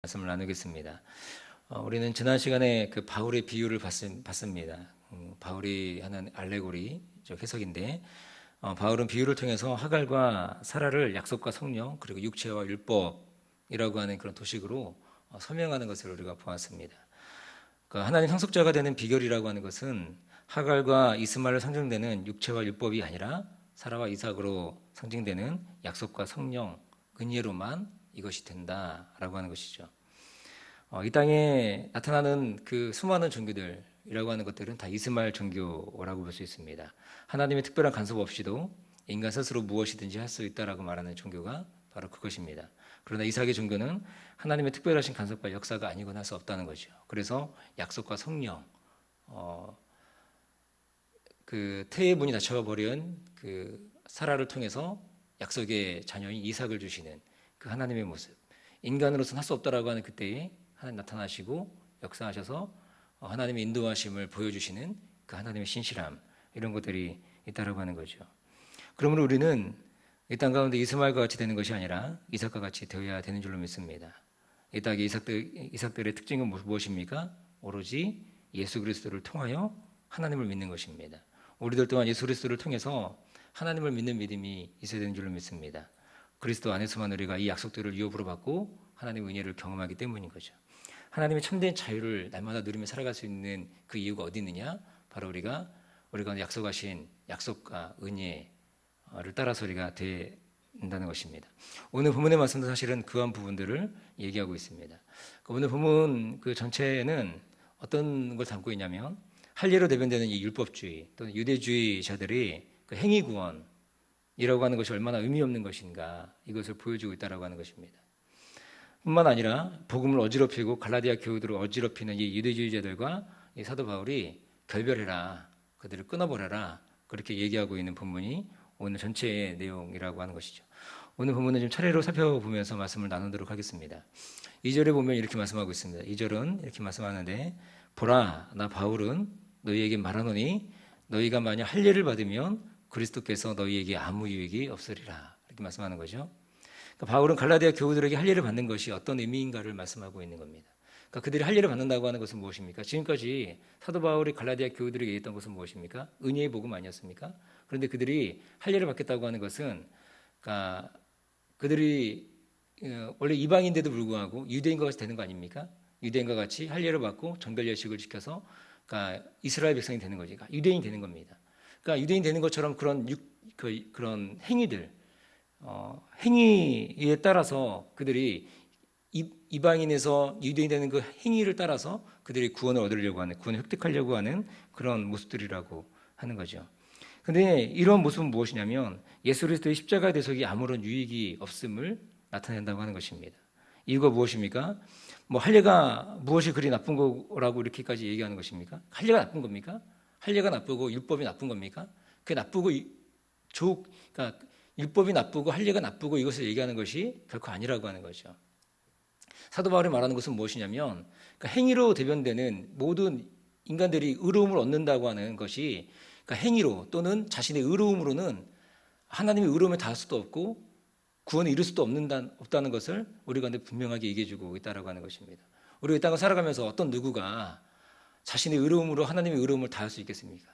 말씀을 나누겠습니다. 우리는 지난 시간에 그 바울의 비유를 봤습니다. 바울이 하는 알레고리적 해석인데, 바울은 비유를 통해서 하갈과 사라를 약속과 성령 그리고 육체와 율법이라고 하는 그런 도식으로 설명하는 것을 우리가 보았습니다. 그러니까 하나님 상속자가 되는 비결이라고 하는 것은 하갈과 이스마엘로 상징되는 육체와 율법이 아니라 사라와 이삭으로 상징되는 약속과 성령, 은혜로만 이것이 된다라고 하는 것이죠. 이 땅에 나타나는 그 수많은 종교들이라고 하는 것들은 다 이스마엘 종교라고 볼 수 있습니다. 하나님의 특별한 간섭 없이도 인간 스스로 무엇이든지 할 수 있다라고 말하는 종교가 바로 그것입니다. 그러나 이삭의 종교는 하나님의 특별하신 간섭과 역사가 아니고는 할 수 없다는 거죠. 그래서 약속과 성령, 그 태의 문이 닫혀버린 그 사라를 통해서 약속의 자녀인 이삭을 주시는 그 하나님의 모습, 인간으로서는 할 수 없다라고 하는 그때에 하나님 나타나시고 역사하셔서 하나님의 인도하심을 보여주시는 그 하나님의 신실함, 이런 것들이 있다라고 하는 거죠. 그러므로 우리는 이 땅 가운데 이스마엘과 같이 되는 것이 아니라 이삭과 같이 되어야 되는 줄로 믿습니다. 이 땅의 이삭들의 특징은 무엇입니까? 오로지 예수 그리스도를 통하여 하나님을 믿는 것입니다. 우리들 또한 예수 그리스도를 통해서 하나님을 믿는 믿음이 있어야 되는 줄로 믿습니다. 그리스도 안에서만 우리가 이 약속들을 유업으로 받고 하나님의 은혜를 경험하기 때문인 거죠. 하나님의 참된 자유를 날마다 누리며 살아갈 수 있는 그 이유가 어디 있느냐? 바로 우리가 약속하신 약속과 은혜를 따라서 우리가 된다는 것입니다. 오늘 본문의 말씀도 사실은 그러한 부분들을 얘기하고 있습니다. 오늘 본문 그 전체는 어떤 걸 담고 있냐면 할례로 대변되는 이 율법주의 또는 유대주의자들이 그 행위구원이라고 하는 것이 얼마나 의미 없는 것인가, 이것을 보여주고 있다고 하는 것입니다. 뿐만 아니라 복음을 어지럽히고 갈라디아 교우들을 어지럽히는 이 유대주의자들과 이 사도 바울이 결별해라, 그들을 끊어버려라, 그렇게 얘기하고 있는 본문이 오늘 전체의 내용이라고 하는 것이죠. 오늘 본문은 좀 차례로 살펴보면서 말씀을 나누도록 하겠습니다. 2절에 보면 이렇게 말씀하고 있습니다. 2절은 이렇게 말씀하는데, 보라, 나 바울은 너희에게 말하노니 너희가 만약 할례를 받으면 그리스도께서 너희에게 아무 유익이 없으리라, 이렇게 말씀하는 거죠. 그러니까 바울은 갈라디아 교우들에게 할례를 받는 것이 어떤 의미인가를 말씀하고 있는 겁니다. 그러니까 그들이 할례를 받는다고 하는 것은 무엇입니까? 지금까지 사도 바울이 갈라디아 교우들에게 얘기했던 것은 무엇입니까? 은혜의 복음 아니었습니까? 그런데 그들이 할례를 받겠다고 하는 것은, 그러니까 그들이 원래 이방인데도 불구하고 유대인과 같이 되는 거 아닙니까? 유대인과 같이 할례를 받고 정결예식을 지켜서 그러니까 이스라엘 백성이 되는 거지. 그러니까 유대인이 되는 겁니다. 그러니까 유대인 되는 것처럼 그런 행위들, 행위에 따라서 그들이 이방인에서 유대인 되는 그 행위를 따라서 그들이 구원을 얻으려고 하는, 구원을 획득하려고 하는 그런 모습들이라고 하는 거죠. 그런데 이런 모습은 무엇이냐면 예수 그리스도의 십자가의 대속이 아무런 유익이 없음을 나타낸다고 하는 것입니다. 이유가 무엇입니까? 뭐 할례가 무엇이 그리 나쁜 거라고 이렇게까지 얘기하는 것입니까? 할례가 나쁜 겁니까? 할례가 나쁘고 율법이 나쁜 겁니까? 그게 나쁘고 그러니까 율법이 나쁘고 할례가 나쁘고 이것을 얘기하는 것이 결코 아니라고 하는 거죠. 사도 바울이 말하는 것은 무엇이냐면, 그러니까 행위로 대변되는 모든 인간들이 의로움을 얻는다고 하는 것이, 그러니까 행위로 또는 자신의 의로움으로는 하나님의 의로움에 닿을 수도 없고 구원을 이룰 수도 없다는 것을 우리가 분명하게 얘기해주고 있다고 하는 것입니다. 우리가 이 땅을 살아가면서 어떤 누구가 자신의 의로움으로 하나님의 의로움을 닿을 수 있겠습니까?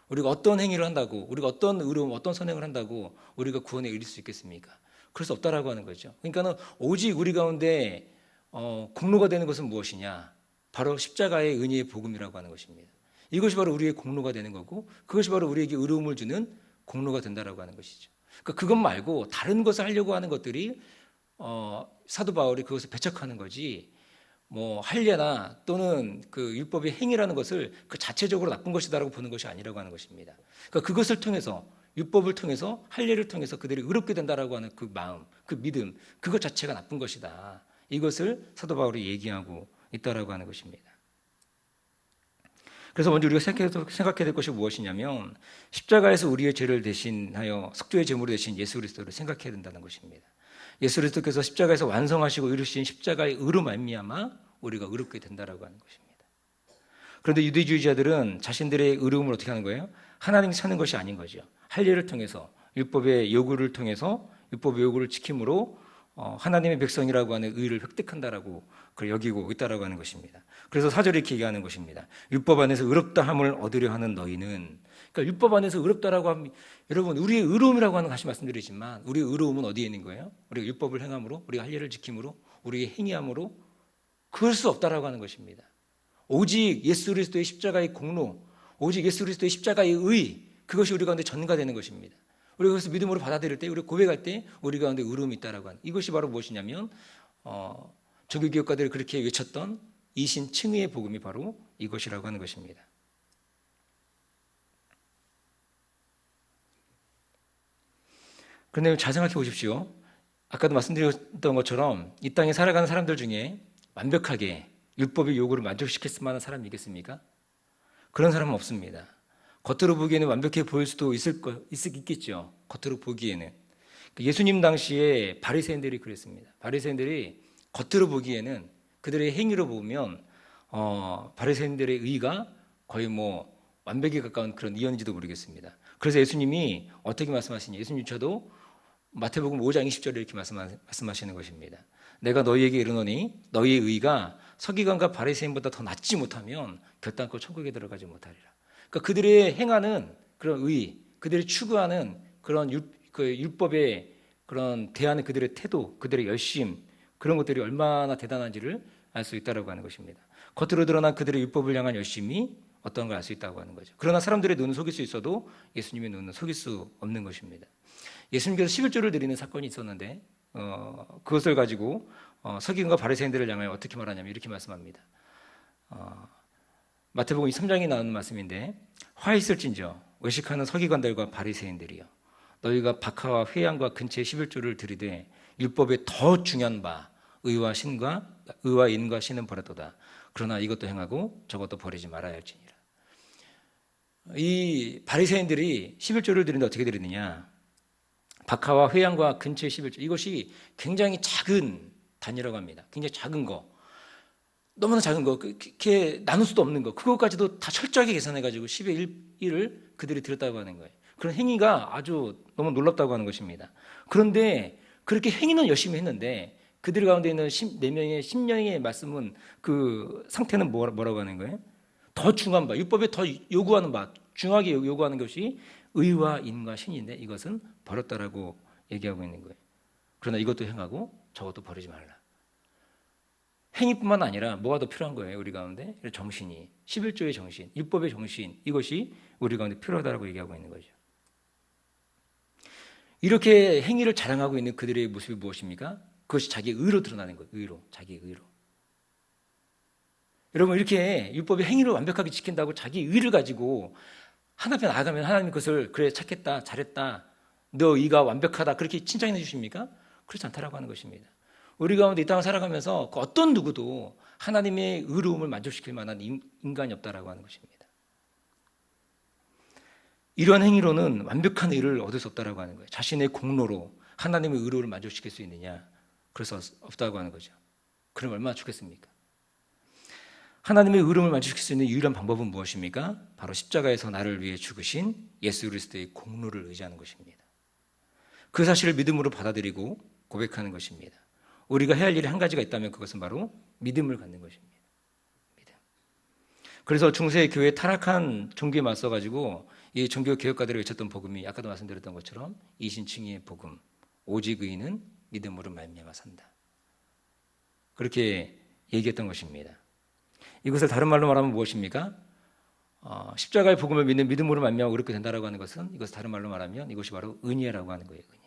우리가 어떤 행위를 한다고, 우리가 어떤 의로움, 어떤 선행을 한다고 우리가 구원에 이를 수 있겠습니까? 그럴 수 없다라고 하는 거죠. 그러니까는 오직 우리 가운데 공로가 되는 것은 무엇이냐? 바로 십자가의 은혜의 복음이라고 하는 것입니다. 이것이 바로 우리의 공로가 되는 거고, 그것이 바로 우리에게 의로움을 주는 공로가 된다라고 하는 것이죠. 그러니까 그것 말고 다른 것을 하려고 하는 것들이 사도 바울이 그것을 배척하는 거지, 뭐 할례나 또는 그 율법의 행위라는 것을 그 자체적으로 나쁜 것이다라고 보는 것이 아니라고 하는 것입니다. 그러니까 그것을 통해서, 율법을 통해서, 할례를 통해서 그들이 의롭게 된다라고 하는 그 마음, 그 믿음, 그것 자체가 나쁜 것이다, 이것을 사도 바울이 얘기하고 있다라고 하는 것입니다. 그래서 먼저 우리가 생각해야 될 것이 무엇이냐면, 십자가에서 우리의 죄를 대신하여 속죄의 제물로 대신 예수 그리스도를 생각해야 된다는 것입니다. 예수 그리스도께서 십자가에서 완성하시고 이루신 십자가의 의로 말미암아 우리가 의롭게 된다라고 하는 것입니다. 그런데 유대주의자들은 자신들의 의로움을 어떻게 하는 거예요? 하나님이 사는 것이 아닌 거죠. 할례를 통해서, 율법의 요구를 통해서, 율법의 요구를 지킴으로 하나님의 백성이라고 하는 의를 획득한다라고 여기고 있다라고 하는 것입니다. 그래서 4절에 이렇게 얘기하는 것입니다. 율법 안에서 의롭다함을 얻으려 하는 너희는, 그러니까 율법 안에서 의롭다라고 하면, 여러분 우리의 의로움이라고 하는 다시 말씀드리지만 우리의 의로움은 어디에 있는 거예요? 우리가 율법을 행함으로, 우리가 할 일을 지킴으로, 우리의 행위함으로 그럴 수 없다라고 하는 것입니다. 오직 예수 그리스도의 십자가의 공로, 오직 예수 그리스도의 십자가의 의, 그것이 우리 가운데 전가되는 것입니다. 우리가 그것을 믿음으로 받아들일 때, 우리가 고백할 때 우리 가운데 의로움이 있다라고 하는, 이것이 바로 무엇이냐면 종교개혁가들이 그렇게 외쳤던 이신 칭의의 복음이 바로 이것이라고 하는 것입니다. 그런데 잘 생각해 보십시오. 아까도 말씀드렸던 것처럼 이 땅에 살아가는 사람들 중에 완벽하게 율법의 요구를 만족시킬 만한 사람이 있겠습니까? 그런 사람은 없습니다. 겉으로 보기에는 완벽해 보일 수도 있겠죠. 겉으로 보기에는. 예수님 당시에 바리새인들이 그랬습니다. 바리새인들이 겉으로 보기에는, 그들의 행위로 보면 바리새인들의 의가 거의 완벽에 가까운 그런 의인지도 모르겠습니다. 그래서 예수님이 어떻게 말씀하시냐? 예수님조차도 마태복음 5장 20절에 이렇게 말씀하시는 것입니다. 내가 너희에게 이르노니 너희의 의가 서기관과 바리새인보다 더 낫지 못하면 결단코 천국에 들어가지 못하리라. 그러니까 그들의 행하는 그런 의, 그들이 추구하는 그런 율법에 그런 대하는 그들의 태도, 그들의 열심, 그런 것들이 얼마나 대단한지를 알 수 있다고 하는 것입니다. 겉으로 드러난 그들의 율법을 향한 열심이 어떤 걸 알 수 있다고 하는 거죠. 그러나 사람들의 눈은 속일 수 있어도 예수님의 눈은 속일 수 없는 것입니다. 예수님께서 11조를 드리는 사건이 있었는데 그것을 가지고 서기관과 바리새인들을 향하여 어떻게 말하냐면 이렇게 말씀합니다. 마태복음 3장에 나오는 말씀인데, 화 있을진저 외식하는 서기관들과 바리새인들이여, 너희가 박하와 회양과 근처에 11조를 드리되 율법에 더 중요한 바 의와 인과 신은 버렸도다. 그러나 이것도 행하고 저것도 버리지 말아야 할지니라. 이 바리새인들이 11조를 드리는데 어떻게 드리느냐? 박하와 회양과 근처의 11조, 이것이 굉장히 작은 단위라고 합니다. 굉장히 작은 거, 너무나 작은 거, 그렇게 나눌 수도 없는 거, 그것까지도 다 철저하게 계산해가지고 10의 1을 그들이 드렸다고 하는 거예요. 그런 행위가 아주 너무 놀랍다고 하는 것입니다. 그런데 그렇게 행위는 열심히 했는데 그들 가운데 있는 4명의 10명의 말씀은 그 상태는 뭐라고 하는 거예요? 더 중요한 바, 율법에 더 요구하는 바, 중요하게 요구하는 것이 의와 인과 신인데 이것은 버렸다라고 얘기하고 있는 거예요. 그러나 이것도 행하고 저것도 버리지 말라. 행위뿐만 아니라 뭐가 더 필요한 거예요, 우리 가운데? 정신이, 11조의 정신, 율법의 정신, 이것이 우리 가운데 필요하다고 얘기하고 있는 거죠. 이렇게 행위를 자랑하고 있는 그들의 모습이 무엇입니까? 그것이 자기의 의로 드러나는 거예요. 의로, 자기의 의로. 여러분, 이렇게 율법의 행위를 완벽하게 지킨다고 자기 의를 가지고 하나님 앞에 나아가면 하나님이 그것을 그래 착했다, 잘했다, 너 의가 완벽하다 그렇게 칭찬해 주십니까? 그렇지 않다라고 하는 것입니다. 우리 가운데 이 땅을 살아가면서 그 어떤 누구도 하나님의 의로움을 만족시킬 만한 인간이 없다라고 하는 것입니다. 이러한 행위로는 완벽한 의를 얻을 수 없다라고 하는 거예요. 자신의 공로로 하나님의 의로를 만족시킬 수 있느냐? 그래서 없다고 하는 거죠. 그럼 얼마나 좋겠습니까? 하나님의 의로움을 만족시킬 수 있는 유일한 방법은 무엇입니까? 바로 십자가에서 나를 위해 죽으신 예수 그리스도의 공로를 의지하는 것입니다. 그 사실을 믿음으로 받아들이고 고백하는 것입니다. 우리가 해야 할 일이 한 가지가 있다면 그것은 바로 믿음을 갖는 것입니다. 믿음. 그래서 중세 교회 타락한 종교에 맞서가지고 이 종교 개혁가들이 외쳤던 복음이 아까도 말씀드렸던 것처럼 이신칭의의 복음, 오직 의인은 믿음으로 말미암아 산다. 그렇게 얘기했던 것입니다. 이것을 다른 말로 말하면 무엇입니까? 십자가의 복음을 믿는 믿음으로 말미암아 그렇게 된다라고 하는 것은, 이것을 다른 말로 말하면 이것이 바로 은혜라고 하는 거예요. 은혜.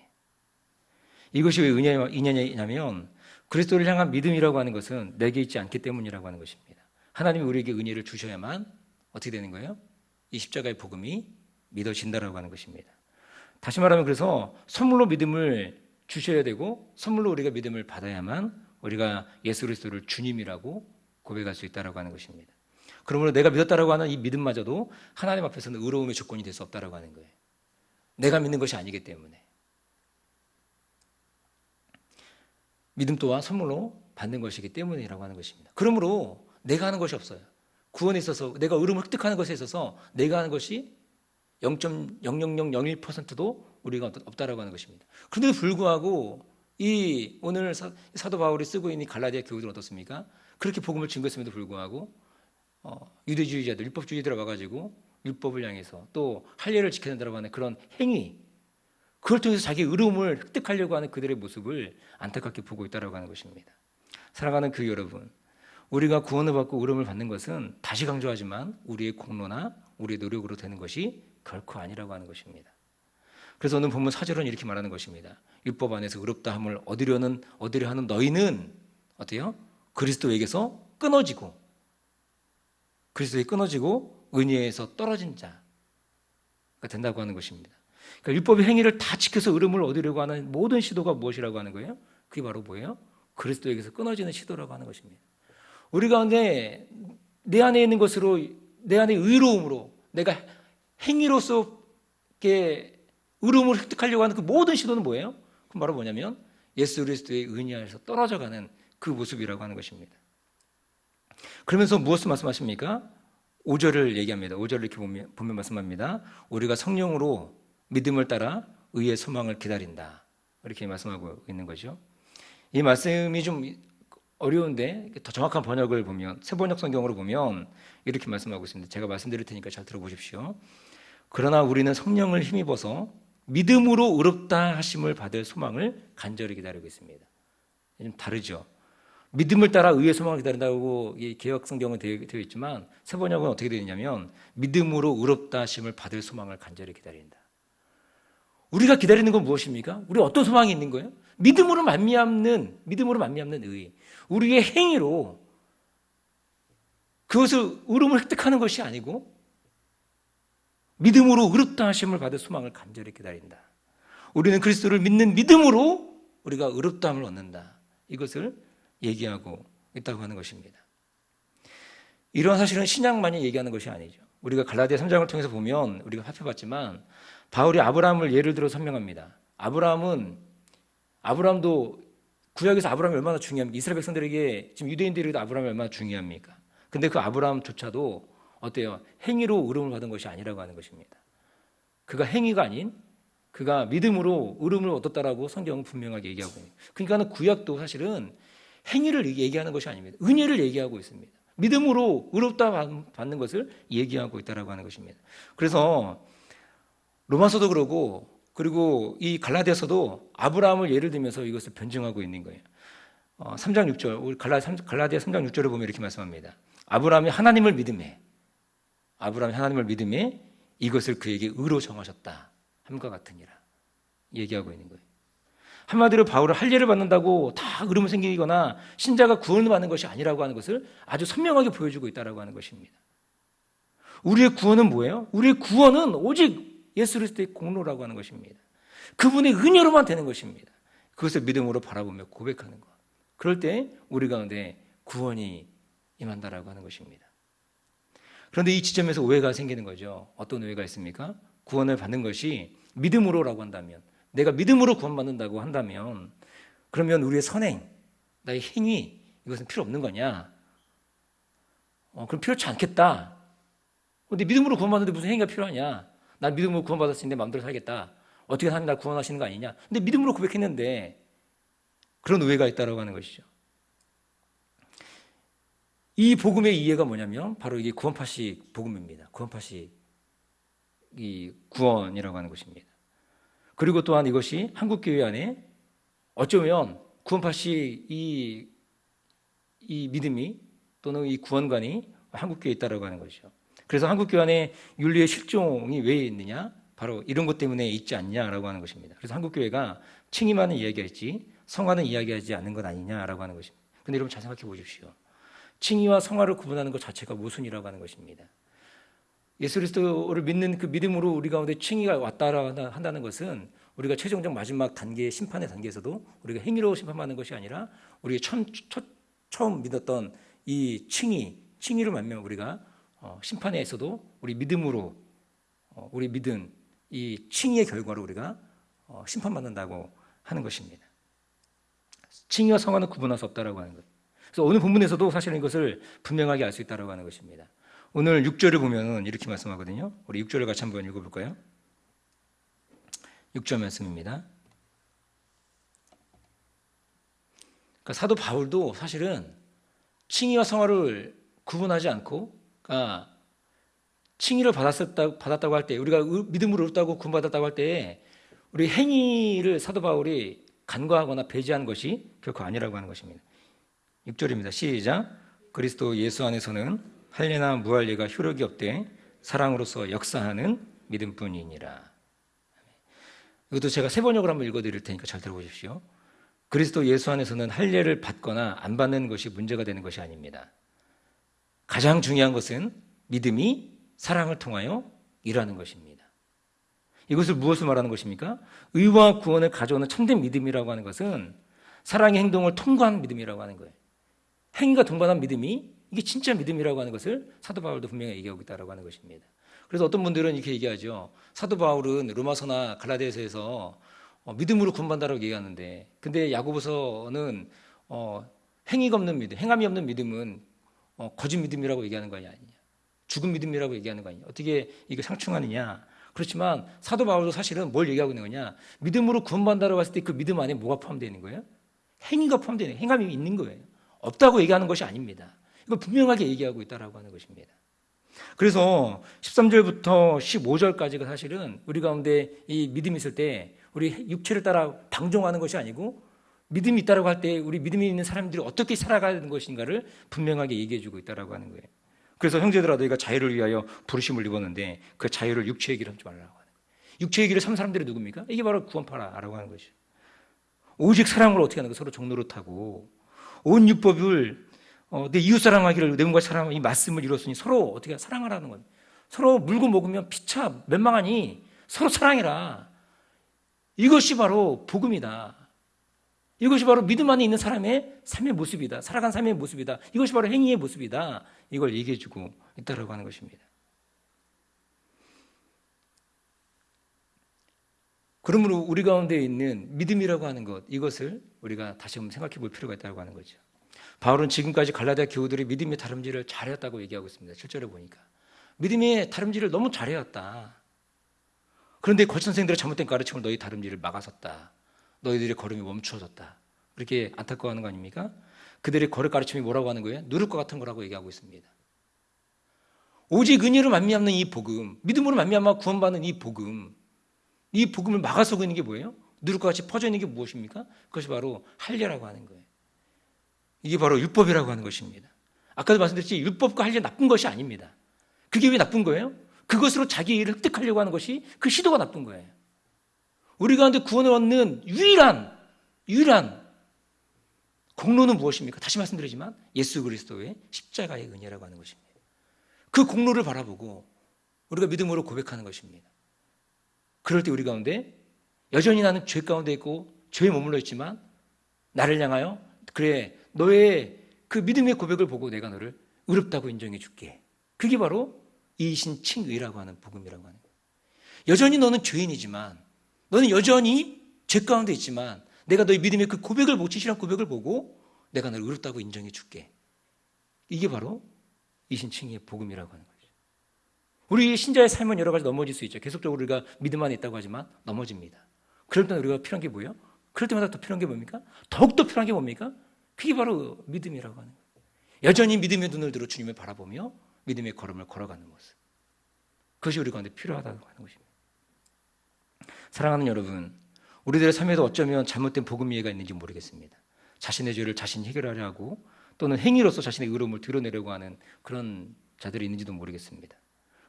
이것이 왜 은혜냐면 그리스도를 향한 믿음이라고 하는 것은 내게 있지 않기 때문이라고 하는 것입니다. 하나님이 우리에게 은혜를 주셔야만 어떻게 되는 거예요? 이 십자가의 복음이 믿어진다라고 하는 것입니다. 다시 말하면 그래서 선물로 믿음을 주셔야 되고 선물로 우리가 믿음을 받아야만 우리가 예수 그리스도를 주님이라고 고백할 수 있다라고 하는 것입니다. 그러므로 내가 믿었다라고 하는 이 믿음마저도 하나님 앞에서는 의로움의 조건이 될 수 없다라고 하는 거예요. 내가 믿는 것이 아니기 때문에. 믿음 또한 선물로 받는 것이기 때문이라고 하는 것입니다. 그러므로 내가 하는 것이 없어요. 구원에 있어서 내가 의로움을 획득하는 것에 있어서 내가 하는 것이 0.00001%도 우리가 없다라고 하는 것입니다. 그런데도 불구하고 이 오늘 사도 바울이 쓰고 있는 갈라디아 교우들은 어떻습니까? 그렇게 복음을 증거했음에도 불구하고 유대주의자들, 율법주의자들 와가지고 율법을 향해서 또 할례를 지켜야 된다고 하는 그런 행위, 그걸 통해서 자기 의로움을 획득하려고 하는 그들의 모습을 안타깝게 보고 있다고 하는 것입니다. 사랑하는 그 여러분, 우리가 구원을 받고 의로움을 받는 것은 다시 강조하지만 우리의 공로나 우리의 노력으로 되는 것이 결코 아니라고 하는 것입니다. 그래서 오늘 본문 4절은 이렇게 말하는 것입니다. 율법 안에서 의롭다 함을 얻으려 하는 너희는 어때요? 그리스도에게서 끊어지고 은혜에서 떨어진 자가 된다고 하는 것입니다. 그러니까 율법의 행위를 다 지켜서 의로움을 얻으려고 하는 모든 시도가 무엇이라고 하는 거예요? 그게 바로 뭐예요? 그리스도에게서 끊어지는 시도라고 하는 것입니다. 우리 가운데 내 안에 있는 것으로, 내 안의 의로움으로, 내가 행위로서 의로움을 획득하려고 하는 그 모든 시도는 뭐예요? 그럼 바로 뭐냐면 예수 그리스도의 은혜 안에서 떨어져가는 그 모습이라고 하는 것입니다. 그러면서 무엇을 말씀하십니까? 5절을 얘기합니다. 5절을 이렇게 보면 말씀합니다. 우리가 성령으로 믿음을 따라 의의 소망을 기다린다. 이렇게 말씀하고 있는 거죠. 이 말씀이 좀 어려운데 더 정확한 번역을 보면, 새번역 성경으로 보면 이렇게 말씀하고 있습니다. 제가 말씀드릴 테니까 잘 들어보십시오. 그러나 우리는 성령을 힘입어서 믿음으로 의롭다 하심을 받을 소망을 간절히 기다리고 있습니다. 좀 다르죠. 믿음을 따라 의의 소망을 기다린다고 이 개역 성경은 되어 있지만 새번역은 어떻게 되어 있냐면 믿음으로 의롭다 하심을 받을 소망을 간절히 기다린다. 우리가 기다리는 건 무엇입니까? 우리 어떤 소망이 있는 거예요? 믿음으로 만미암는 의, 우리의 행위로 그것을 의로움을 획득하는 것이 아니고 믿음으로 의롭다 하심을 받을 소망을 간절히 기다린다. 우리는 그리스도를 믿는 믿음으로 우리가 의롭다함을 얻는다. 이것을 얘기하고 있다고 하는 것입니다. 이러한 사실은 신약만이 얘기하는 것이 아니죠. 우리가 갈라디아 3장을 통해서 보면 우리가 살펴봤지만 바울이 아브라함을 예를 들어 설명합니다. 아브라함도 구약에서 아브라함이 얼마나 중요합니까? 이스라엘 백성들에게, 지금 유대인들에게도 아브라함이 얼마나 중요합니까? 근데 그 아브라함조차도 어때요? 행위로 의로움을 받은 것이 아니라고 하는 것입니다. 그가 행위가 아닌 그가 믿음으로 의로움을 얻었다라고 성경은 분명하게 얘기하고 있습니다. 그러니까 구약도 사실은 행위를 얘기하는 것이 아닙니다. 은혜를 얘기하고 있습니다. 믿음으로 의롭다 받는 것을 얘기하고 있다라고 하는 것입니다. 그래서 로마서도 그리고 이 갈라디아서도 아브라함을 예를 들면서 이것을 변증하고 있는 거예요. 3장 6절, 우리 갈라디아 3장 6절을 보면 이렇게 말씀합니다. 아브라함이 하나님을 믿음에 이것을 그에게 의로 정하셨다 함과 같으니라 얘기하고 있는 거예요. 한마디로 바울은 할례를 받는다고 다 의로움이 생기거나 신자가 구원을 받는 것이 아니라고 하는 것을 아주 선명하게 보여주고 있다고 하는 것입니다. 우리의 구원은 뭐예요? 우리의 구원은 오직 예수 그리스도의 공로라고 하는 것입니다. 그분의 은혜로만 되는 것입니다. 그것을 믿음으로 바라보며 고백하는 것. 그럴 때 우리 가운데 구원이 임한다라고 하는 것입니다. 그런데 이 지점에서 오해가 생기는 거죠. 어떤 오해가 있습니까? 구원을 받는 것이 믿음으로라고 한다면, 내가 믿음으로 구원받는다고 한다면 그러면 우리의 선행, 나의 행위, 이것은 필요 없는 거냐? 그럼 필요치 않겠다. 근데 믿음으로 구원받는데 무슨 행위가 필요하냐? 난 믿음으로 구원받았으니 내 마음대로 살겠다. 어떻게 하나님 날 구원하시는 거 아니냐? 근데 믿음으로 고백했는데 그런 오해가 있다고 하는 것이죠. 이 복음의 이해가 뭐냐면 바로 이게 구원파식 복음입니다. 구원파식 이 구원이라고 하는 것입니다. 그리고 또한 이것이 한국교회 안에 어쩌면 구원파식 이 믿음이 또는 이 구원관이 한국교회에 있다고 하는 것이죠. 그래서 한국교회 안에 윤리의 실종이 왜 있느냐? 바로 이런 것 때문에 있지 않냐라고 하는 것입니다. 그래서 한국교회가 칭의만은 이야기했지 성화는 이야기하지 않는 것 아니냐라고 하는 것입니다. 그런데 여러분 잘 생각해 보십시오. 칭의와 성화를 구분하는 것 자체가 모순이라고 하는 것입니다. 예수 그리스도를 믿는 그 믿음으로 우리 가운데 칭의가 왔다 한다는 것은 우리가 최종적 마지막 단계, 심판의 단계에서도 우리가 행위로 심판받는 것이 아니라 우리가 처음 믿었던 이 칭의를 만면 우리가 심판에서도 우리 믿음으로 우리 믿은 이 칭의의 결과로 우리가 심판받는다고 하는 것입니다. 칭의와 성화는 구분할 수 없다라고 하는 것. 그래서 오늘 본문에서도 사실은 이것을 분명하게 알 수 있다라고 하는 것입니다. 오늘 6절을 보면 이렇게 말씀하거든요. 우리 6절을 같이 한번 읽어볼까요? 6절 말씀입니다. 그러니까 사도 바울도 사실은 칭의와 성화를 구분하지 않고, 그러니까 칭의를 받았다고 할 때, 우리가 믿음으로 얻었다고 구원받았다고 할 때 우리 행위를 사도 바울이 간과하거나 배제하는 것이 결코 아니라고 하는 것입니다. 6절입니다. 시작. 그리스도 예수 안에서는 할례나 무할례가 효력이 없되 사랑으로서 역사하는 믿음뿐이니라. 이것도 제가 세 번역을 한번 읽어드릴 테니까 잘 들어보십시오. 그리스도 예수 안에서는 할례를 받거나 안 받는 것이 문제가 되는 것이 아닙니다. 가장 중요한 것은 믿음이 사랑을 통하여 일하는 것입니다. 이것을 무엇을 말하는 것입니까? 의와 구원을 가져오는 참된 믿음이라고 하는 것은 사랑의 행동을 통과한 믿음이라고 하는 거예요. 행위가 동반한 믿음이 이게 진짜 믿음이라고 하는 것을 사도 바울도 분명히 얘기하고 있다고 하는 것입니다. 그래서 어떤 분들은 이렇게 얘기하죠. 사도 바울은 로마서나 갈라디아서에서 믿음으로 구원받는다고 얘기하는데, 근데 야고보서는 행위가 없는 믿음, 행함이 없는 믿음은 거짓 믿음이라고 얘기하는 거 아니냐, 죽은 믿음이라고 얘기하는 거 아니냐, 어떻게 이게 상충하느냐. 그렇지만 사도 바울도 사실은 뭘 얘기하고 있는 거냐, 믿음으로 구원받는다고 했을 때 그 믿음 안에 뭐가 포함되어 있는 거예요? 행위가 포함되어 있는, 행함이 있는 거예요. 없다고 얘기하는 것이 아닙니다. 이걸 분명하게 얘기하고 있다고 하는 것입니다. 그래서 13절부터 15절까지가 사실은 우리 가운데 이 믿음이 있을 때 우리 육체를 따라 방종하는 것이 아니고, 믿음이 있다고 할 때 우리 믿음이 있는 사람들이 어떻게 살아가야 되는 것인가를 분명하게 얘기해 주고 있다고 하는 거예요. 그래서 형제들아, 너희가 자유를 위하여 부르심을 입었는데 그 자유를 육체의 길을 하지 말라고 하는 거예요. 육체의 길을 삼 사람들이 누굽니까? 이게 바로 구원파라고 하는 것이죠. 오직 사랑으로 어떻게 하는 거예요? 서로 종노릇하고 온 율법을 내 이웃 사랑하기를 내 몸과 사랑하는 이 말씀을 이뤘으니 서로 어떻게 사랑하라는 거예요. 서로 물고 먹으면 피차 멸망하니 서로 사랑해라. 이것이 바로 복음이다. 이것이 바로 믿음 안에 있는 사람의 삶의 모습이다. 살아간 삶의 모습이다. 이것이 바로 행위의 모습이다. 이걸 얘기해 주고 있다고 하는 것입니다. 그러므로 우리 가운데 있는 믿음이라고 하는 것, 이것을 우리가 다시 한번 생각해 볼 필요가 있다고 하는 거죠. 바울은 지금까지 갈라디아 교우들이 믿음의 다름질을 잘했다고 얘기하고 있습니다. 실제로 보니까 믿음의 다름질을 너무 잘해왔다. 그런데 거짓선생들의 잘못된 가르침을 너희 다름질을 막아섰다. 너희들의 걸음이 멈추어졌다. 그렇게 안타까워하는 거 아닙니까? 그들의 거룩 가르침이 뭐라고 하는 거예요? 누룩과 같은 거라고 얘기하고 있습니다. 오직 은혜로 말미암는 이 복음, 믿음으로 말미암아 구원받는 이 복음을 막아서고 있는 게 뭐예요? 누룩과 같이 퍼져 있는 게 무엇입니까? 그것이 바로 할례라고 하는 거예요. 이게 바로 율법이라고 하는 것입니다. 아까도 말씀드렸지, 율법과 할례 나쁜 것이 아닙니다. 그게 왜 나쁜 거예요? 그것으로 자기 일을 획득하려고 하는 것이, 그 시도가 나쁜 거예요. 우리 가운데 구원을 얻는 유일한 공로는 무엇입니까? 다시 말씀드리지만 예수 그리스도의 십자가의 은혜라고 하는 것입니다. 그 공로를 바라보고 우리가 믿음으로 고백하는 것입니다. 그럴 때 우리 가운데 여전히 나는 죄 가운데 있고 죄에 머물러 있지만 나를 향하여, 그래, 너의 그 믿음의 고백을 보고 내가 너를 의롭다고 인정해 줄게. 그게 바로 이신 칭의라고 하는 복음이라고 하는 거예요. 여전히 너는 죄인이지만, 너는 여전히 죄 가운데 있지만 내가 너의 믿음의 그 고백을 보고, 진실한 고백을 보고 내가 너를 의롭다고 인정해 줄게. 이게 바로 이신칭의의 복음이라고 하는 거죠. 우리 신자의 삶은 여러 가지 넘어질 수 있죠. 계속적으로 우리가 믿음 안에 있다고 하지만 넘어집니다. 그럴 때 우리가 필요한 게 뭐예요? 그럴 때마다 더 필요한 게 뭡니까? 더욱더 필요한 게 뭡니까? 그게 바로 믿음이라고 하는 거예요. 여전히 믿음의 눈을 들어 주님을 바라보며 믿음의 걸음을 걸어가는 모습. 그것이 우리 가운데 필요하다고 하는 것입니다. 사랑하는 여러분, 우리들의 삶에도 어쩌면 잘못된 복음 이해가 있는지 모르겠습니다. 자신의 죄를 자신이 해결하려 하고 또는 행위로서 자신의 의로움을 드러내려고 하는 그런 자들이 있는지도 모르겠습니다.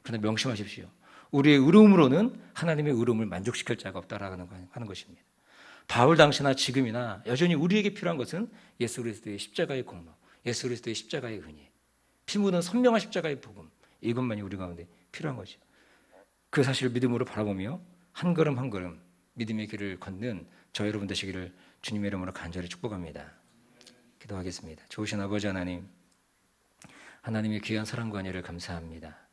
그러나 명심하십시오. 우리의 의로움으로는 하나님의 의로움을 만족시킬 자가 없다라는 하는 것입니다. 바울 당시나 지금이나 여전히 우리에게 필요한 것은 예수 그리스도의 십자가의 공로, 예수 그리스도의 십자가의 은혜, 피 묻은 선명한 십자가의 복음, 이것만이 우리 가운데 필요한 거죠. 그 사실을 믿음으로 바라보며 한 걸음 한 걸음 믿음의 길을 걷는 저 여러분 되시기를 주님의 이름으로 간절히 축복합니다. 기도하겠습니다. 좋으신 아버지 하나님, 하나님의 귀한 사랑과 은혜를 감사합니다.